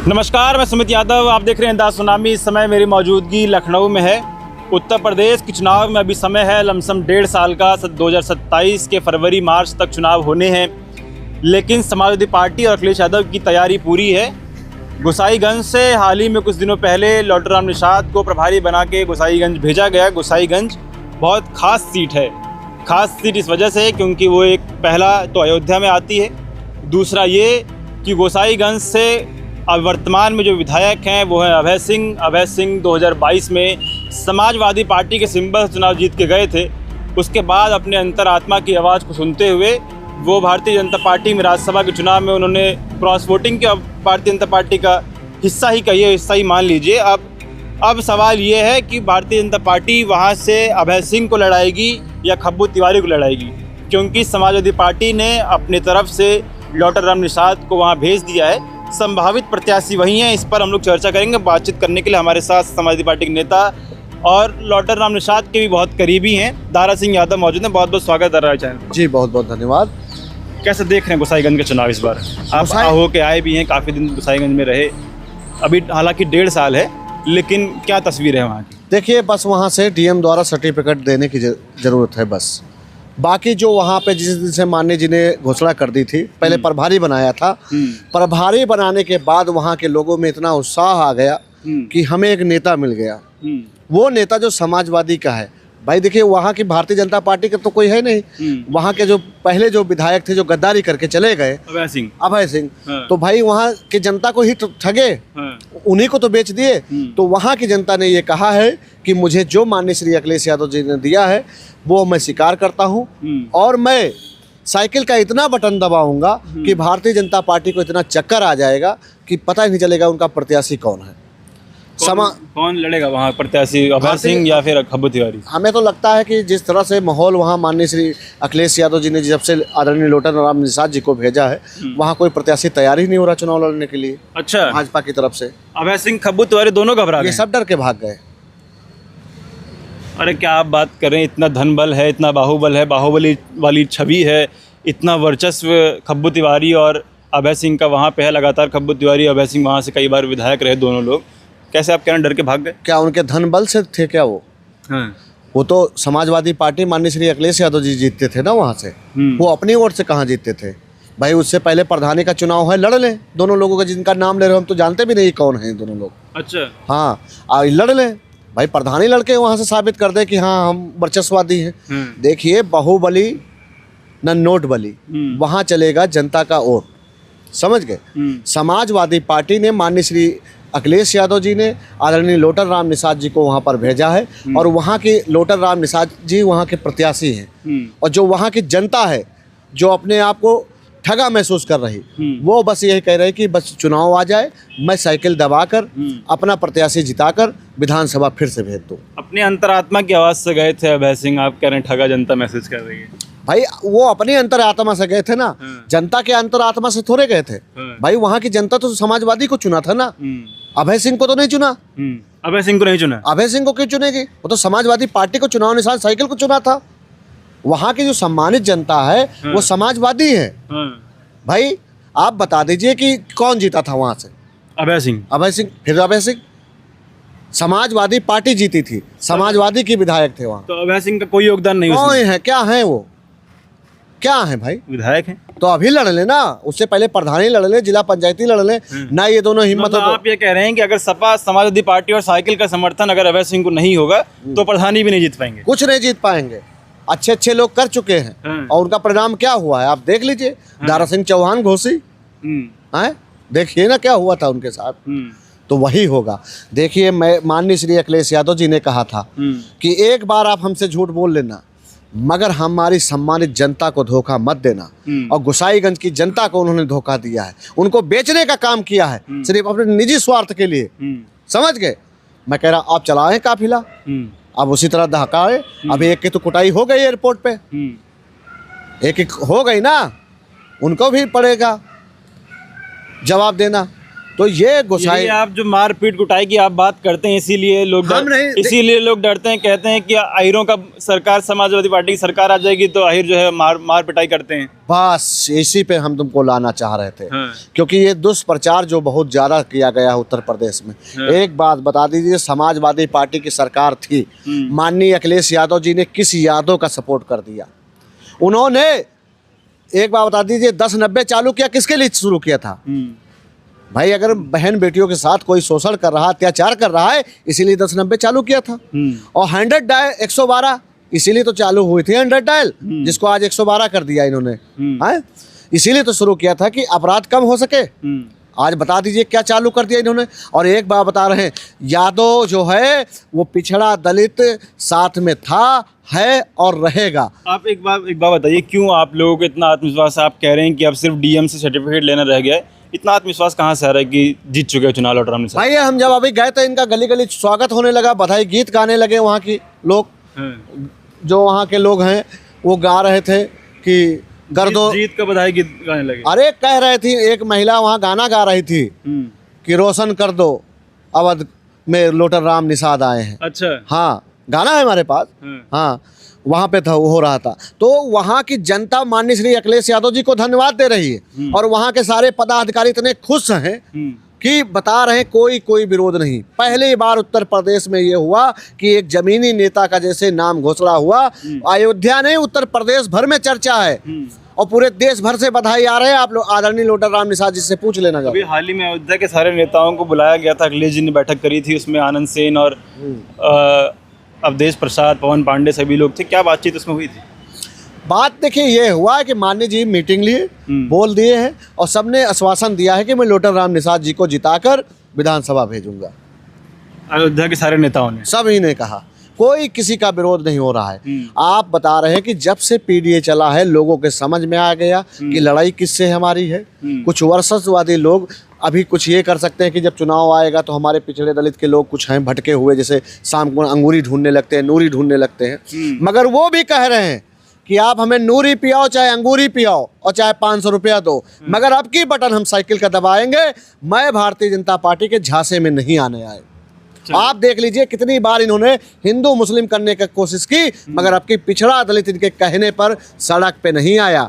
नमस्कार, मैं सुमित यादव। आप देख रहे हैं द सुनामी। इस समय मेरी मौजूदगी लखनऊ में है। उत्तर प्रदेश के चुनाव में अभी समय है लमसम 1.5 साल का। 2027 के फरवरी मार्च तक चुनाव होने हैं, लेकिन समाजवादी पार्टी और अखिलेश यादव की तैयारी पूरी है। गोसाईगंज से हाल ही में कुछ दिनों पहले लौटूराम निषाद को प्रभारी बना के गोसाईगंज भेजा गया। गोसाईगंज बहुत ख़ास सीट है। ख़ास सीट इस वजह से क्योंकि वो एक पहला तो अयोध्या में आती है, दूसरा ये कि गोसाईगंज से अब वर्तमान में जो विधायक हैं वो हैं अभय सिंह। अभय सिंह 2022 में समाजवादी पार्टी के सिंबल से चुनाव जीत के गए थे। उसके बाद अपने अंतरात्मा की आवाज़ को सुनते हुए वो भारतीय जनता पार्टी में राज्यसभा के चुनाव में उन्होंने क्रॉस वोटिंग के भारतीय जनता पार्टी का हिस्सा ही कहिए, हिस्सा ही मान लीजिए। अब सवाल ये है कि भारतीय जनता पार्टी वहाँ से अभय सिंह को लड़ाएगी या खब्बू तिवारी को लड़ाएगी, क्योंकि समाजवादी पार्टी ने अपने तरफ से लौटूराम निषाद को वहाँ भेज दिया है। संभावित प्रत्याशी वही हैं। इस पर हम लोग चर्चा करेंगे। बातचीत करने के लिए हमारे साथ समाजवादी पार्टी के नेता और लौटूराम निषाद के भी बहुत करीबी हैं दारा सिंह यादव मौजूद हैं। बहुत बहुत स्वागत है दारा चैनल। जी बहुत बहुत धन्यवाद। कैसे देख रहे हैं गोसाईगंज के चुनाव इस बार? आप हो के आए भी हैं, काफ़ी दिन गोसाईगंज में रहे। अभी हालांकि 1.5 साल है, लेकिन क्या तस्वीर है वहाँ की? देखिए, बस वहाँ से डीएम द्वारा सर्टिफिकेट देने की ज़रूरत है बस। बाकी जो वहाँ पे जिस दिन से माननीय जी ने घोषणा कर दी थी, पहले प्रभारी बनाया था। प्रभारी बनाने के बाद वहाँ के लोगों में इतना उत्साह आ गया कि हमें एक नेता मिल गया। वो नेता जो समाजवादी का है। भाई देखिए, वहाँ की भारतीय जनता पार्टी का तो कोई है नहीं। वहाँ के जो पहले जो विधायक थे जो गद्दारी करके चले गए, अभय सिंह तो भाई वहाँ की जनता को ही ठगे, उन्हीं को तो बेच दिए। तो वहाँ की जनता ने ये कहा है कि मुझे जो माननीय श्री अखिलेश यादव जी ने दिया है वो मैं स्वीकार करता हूँ, और मैं साइकिल का इतना बटन दबाऊंगा कि भारतीय जनता पार्टी को इतना चक्कर आ जाएगा कि पता ही नहीं चलेगा उनका प्रत्याशी कौन है। कौन लड़ेगा वहाँ प्रत्याशी, अभय सिंह या फिर खब्बू तिवारी? हमें तो लगता है कि जिस तरह से माहौल वहाँ माननीय श्री अखिलेश यादव जी ने जब से आदरणीय लौटूराम निषाद जी को भेजा है, वहाँ कोई प्रत्याशी तैयार ही नहीं हो रहा चुनाव लड़ने के लिए। अच्छा, भाजपा की तरफ से अभय सिंह खब्बू तिवारी दोनों घबरा गए, ये सब डर के भाग गए। अरे क्या आप बात कर रहे हैं? इतना धन बल है, इतना बाहुबल है, बाहुबली वाली छवि है, इतना वर्चस्व खब्बू तिवारी और अभय सिंह का वहाँ पे है। लगातार खब्बू तिवारी अभय सिंह वहाँ से कई बार विधायक रहे दोनों लोग। कैसे आप कह रहे हैं डर के भाग गए? क्या उनके धन बल से थे क्या वो? वो तो समाजवादी पार्टी माननीय श्री अखिलेश यादव जी जीतते थे ना वहाँ से। वो अपनी ओर से कहाँ जीतते थे भाई? उससे पहले प्रधानी का चुनाव है, लड़ लें दोनों लोगों का, जिनका नाम ले रहे हो हम तो जानते भी नहीं कौन है दोनों लोग। अच्छा, हाँ, लड़ लें भाई, प्रधानी लड़के वहाँ से साबित कर दे कि हाँ हम वर्चस्ववादी हैं। देखिए, बाहुबली न नोट बली, वहाँ चलेगा जनता का वोट, समझ गए? समाजवादी पार्टी ने माननीय श्री अखिलेश यादव जी ने आदरणीय लौटूराम निषाद जी को वहाँ पर भेजा है, और वहाँ के लौटूराम निषाद जी वहाँ के प्रत्याशी हैं। और जो वहाँ की जनता है जो अपने आप को ठगा महसूस कर रही, वो बस यही कह रहे कि बस चुनाव आ जाए, मैं साइकिल दबाकर अपना प्रत्याशी जिताकर विधानसभा फिर से भेज दूँ। अपने अंतरात्मा की आवाज़ से गए थे अभय सिंह, आप कह रहे हैं ठगा जनता महसूस कर रही है। भाई वो अपनी अंतरात्मा से गए थे ना, जनता के अंतरात्मा से थोड़े गए थे भाई। वहाँ की जनता तो समाजवादी को चुना था ना, अभय सिंह को तो नहीं चुना। अभय सिंह को नहीं चुना। अभय सिंह को क्यों चुनेगी? वो तो समाजवादी पार्टी को चुनाव निशान साइकिल को चुना था। वहाँ की जो सम्मानित जनता है वो समाजवादी है। भाई आप बता दीजिए कि कौन जीता था वहाँ से? अभय सिंह। अभय सिंह, फिर अभय सिंह। समाजवादी पार्टी जीती थी, समाजवादी के विधायक थे वहाँ। तो अभय सिंह का कोई योगदान नहीं? कौन है, क्या है वो, क्या है भाई? विधायक हैं तो अभी लड़ लेना, उससे पहले प्रधानी लड़ ले, जिला पंचायती लड़ ले ना। ये दोनों हिम्मत तो आप ये कह रहे हैं कि अगर सपा समाजवादी पार्टी और साइकिल का समर्थन अगर अभय सिंह को नहीं होगा तो प्रधानी भी नहीं जीत पाएंगे? कुछ नहीं जीत पाएंगे। अच्छे अच्छे लोग कर चुके हैं और उनका परिणाम क्या हुआ है आप देख लीजिए। दारा सिंह चौहान घोसी है, देखिए ना क्या हुआ था उनके साथ। तो वही होगा। देखिए, मैं माननीय श्री अखिलेश यादव जी ने कहा था कि एक बार आप हमसे झूठ बोल लेना, मगर हमारी सम्मानित जनता को धोखा मत देना। और गोसाईगंज की जनता को उन्होंने धोखा दिया है, उनको बेचने का काम किया है सिर्फ अपने निजी स्वार्थ के लिए, समझ गए? मैं कह रहा आप चलाएं काफिला, अब उसी तरह धकाए। अब एक की तो कुटाई हो गई एयरपोर्ट पे, एक हो गई ना, उनको भी पड़ेगा जवाब देना। तो ये गोसाई यही आप जो मारपीट कुटाई की आप बात करते हैं, इसीलिए लोग डरते हैं, कहते हैं कि आहिरों का सरकार, समाजवादी पार्टी की सरकार आ जाएगी तो आहिर जो है मार पिटाई करते हैं। बस इसी पे हम तुमको लाना चाह रहे थे। हाँ। क्योंकि ये दुष्प्रचार जो बहुत ज्यादा किया गया है उत्तर प्रदेश में। हाँ। एक बात बता दीजिए, समाजवादी पार्टी की सरकार थी, माननीय अखिलेश यादव जी ने किस यादव का सपोर्ट कर दिया? उन्होंने एक बात बता दीजिए, 10-90 चालू किया, किसके लिए शुरू किया था? भाई अगर बहन बेटियों के साथ कोई शोषण कर रहा, अत्याचार कर रहा है, इसीलिए 10-90 चालू किया था। और 100 डायल 112 इसीलिए तो चालू हुई थी, 100 डायल, जिसको आज 112 कर दिया इन्होंने। हैं? इसीलिए तो शुरू किया था कि अपराध कम हो सके। आज बता दीजिए क्या चालू कर दिया इन्होंने। और एक बात बता रहे हैं, यादव जो है वो पिछड़ा दलित साथ में था, है और रहेगा। आप एक बात बताइए, क्यों आप लोगों को इतना आत्मविश्वास है? आप कह रहे हैं कि अब सिर्फ डीएम से सर्टिफिकेट लेना रह गया है, इतना आत्मविश्वास कहाँ से आ रहा है कि जीत चुके हैं चुनाव लौटराम निषाद? भाई हम जब अभी गए थे, इनका गली गली स्वागत होने लगा, बधाई गीत गाने लगे वहाँ की लोग। जो वहाँ के लोग हैं वो गा रहे थे कि कर दो, जीत का बधाई गीत गाने लगे। अरे कह रही थी, एक महिला वहाँ गाना गा रही थी कि रोशन कर दो अवध में लौटराम निषाद आए हैं। अच्छा, हाँ गाना है हमारे पास। हाँ वहाँ पे था, वो हो रहा था। तो वहाँ की जनता माननीय श्री अखिलेश यादव जी को धन्यवाद दे रही है, और वहाँ के सारे पदाधिकारी इतने खुश हैं कि बता रहे हैं कोई विरोध नहीं। पहली बार उत्तर प्रदेश में ये हुआ कि एक जमीनी नेता का जैसे नाम घोषणा हुआ। अयोध्या नहीं, उत्तर प्रदेश भर में चर्चा है और पूरे देश भर से बधाई आ रहे हैं। आप लोग आदरणीय लौटराम निषाद जी से पूछ लेना। अभी हाल ही में अयोध्या के सारे नेताओं को बुलाया गया था, अखिलेश जी ने बैठक करी थी, उसमें आनंद सेन और अवधेश प्रसाद, पवन पांडे सभी लोग थे। क्या बातचीत उसमें हुई थी? बात देखिए ये हुआ है कि माननीय जी मीटिंग लिए, बोल दिए हैं और सबने आश्वासन दिया है कि मैं लौटराम निषाद जी को जिताकर विधानसभा भेजूंगा। अयोध्या के सारे नेताओं ने, सभी ने कहा, कोई किसी का विरोध नहीं हो रहा है। आप बता रहे हैं कि जब से पीडीए चला है लोगों के समझ में आ गया कि लड़ाई किससे हमारी है। कुछ वर्चस्ववादी लोग अभी कुछ ये कर सकते हैं कि जब चुनाव आएगा तो हमारे पिछड़े दलित के लोग कुछ हैं भटके हुए, जैसे शाम को अंगूरी ढूंढने लगते हैं, नूरी ढूंढने लगते हैं। मगर वो भी कह रहे हैं कि आप हमें नूरी पियाओ, चाहे अंगूरी पियाओ और चाहे 500 रुपया दो, मगर अब की बटन हम साइकिल का दबाएंगे। मैं भारतीय जनता पार्टी के झांसे में नहीं आने आए। आप देख लीजिए कितनी बार इन्होंने हिंदू मुस्लिम करने की कोशिश की, मगर अब की पिछड़ा दलित इनके कहने पर सड़क पे नहीं आया।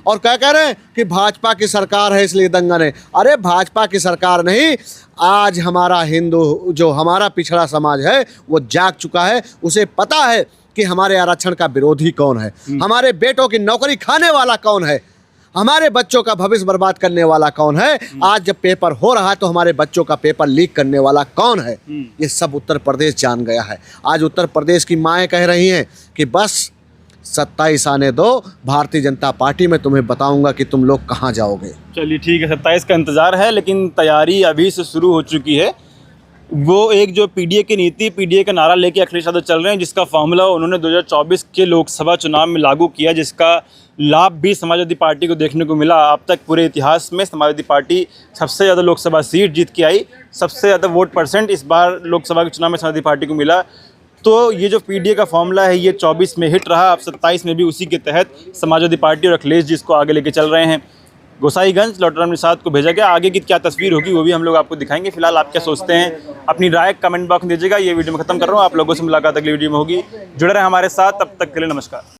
और क्या कह रहे हैं कि भाजपा की सरकार है इसलिए दंगा नहीं। अरे भाजपा की सरकार नहीं, आज हमारा हिंदू जो हमारा पिछड़ा समाज है वो जाग चुका है। उसे पता है कि हमारे आरक्षण का विरोधी कौन है, हमारे बेटों की नौकरी खाने वाला कौन है, हमारे बच्चों का भविष्य बर्बाद करने वाला कौन है। आज जब पेपर हो रहा है तो हमारे बच्चों का पेपर लीक करने वाला कौन है, ये सब उत्तर प्रदेश जान गया है। आज उत्तर प्रदेश की माएँ कह रही हैं कि बस 27 आने दो, भारतीय जनता पार्टी में तुम्हें बताऊंगा कि तुम लोग कहाँ जाओगे। चलिए ठीक है, 27 का इंतज़ार है, लेकिन तैयारी अभी से शुरू हो चुकी है। वो एक जो पीडीए की नीति, पीडीए का नारा लेके अखिलेश यादव चल रहे हैं, जिसका फॉर्मूला उन्होंने 2024 के लोकसभा चुनाव में लागू किया, जिसका लाभ भी समाजवादी पार्टी को देखने को मिला। अब तक पूरे इतिहास में समाजवादी पार्टी सबसे ज़्यादा लोकसभा सीट जीत के आई, सबसे ज़्यादा वोट परसेंट इस बार लोकसभा के चुनाव में समाजवादी पार्टी को मिला। तो ये जो पीडीए का फॉर्मूला है ये 24 में हिट रहा, अब 27 में भी उसी के तहत समाजवादी पार्टी और अखिलेश जी इसको आगे लेके चल रहे हैं। गोसाईगंज लौटराम निषाद को भेजा गया, आगे की क्या तस्वीर होगी वो भी हम लोग आपको दिखाएंगे। फिलहाल आप क्या सोचते हैं अपनी राय कमेंट बॉक्स में दीजिएगा। ये वीडियो में खत्म कर रहा हूँ, आप लोगों से मुलाकात अगली वीडियो में होगी। जुड़े रहें हमारे साथ, तब तक के लिए नमस्कार।